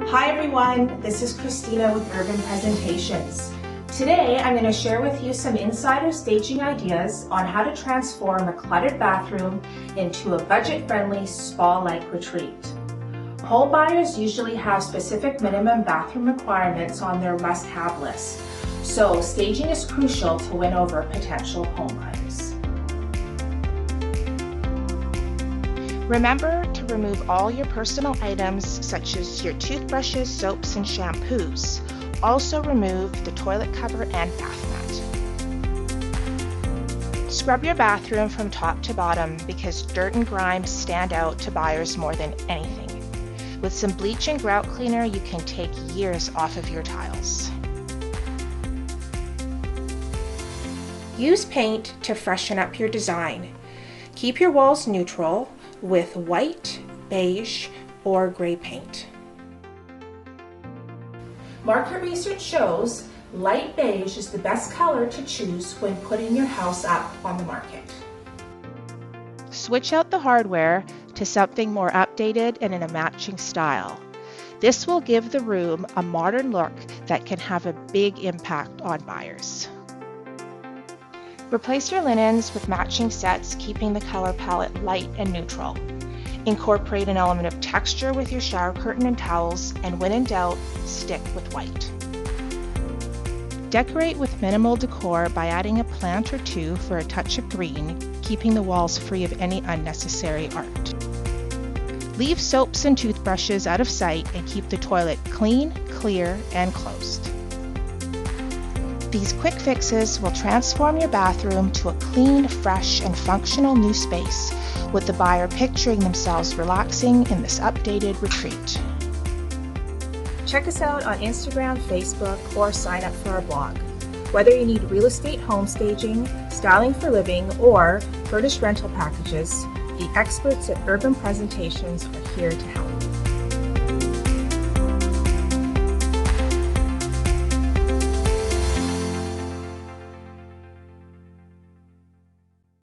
Hi everyone, this is Christina with Urban Presentations. Today I'm going to share with you some insider staging ideas on how to transform a cluttered bathroom into a budget-friendly spa-like retreat. Home buyers usually have specific minimum bathroom requirements on their must-have list, so staging is crucial to win over potential home buyers. Remember to remove all your personal items such as your toothbrushes, soaps, and shampoos. Also remove the toilet cover and bath mat. Scrub your bathroom from top to bottom because dirt and grime stand out to buyers more than anything. With some bleach and grout cleaner, you can take years off of your tiles. Use paint to freshen up your design. Keep your walls neutral with white, beige, or gray paint. Market research shows light beige is the best color to choose when putting your house up on the market. Switch out the hardware to something more updated and in a matching style. This will give the room a modern look that can have a big impact on buyers. Replace your linens with matching sets, keeping the color palette light and neutral. Incorporate an element of texture with your shower curtain and towels, and when in doubt, stick with white. Decorate with minimal decor by adding a plant or two for a touch of green, keeping the walls free of any unnecessary art. Leave soaps and toothbrushes out of sight and keep the toilet clean, clear, and closed. These quick fixes will transform your bathroom to a clean, fresh, and functional new space, with the buyer picturing themselves relaxing in this updated retreat. Check us out on Instagram, Facebook, or sign up for our blog. Whether you need real estate home staging, styling for living, or furnished rental packages, the experts at Urban Presentations are here to help.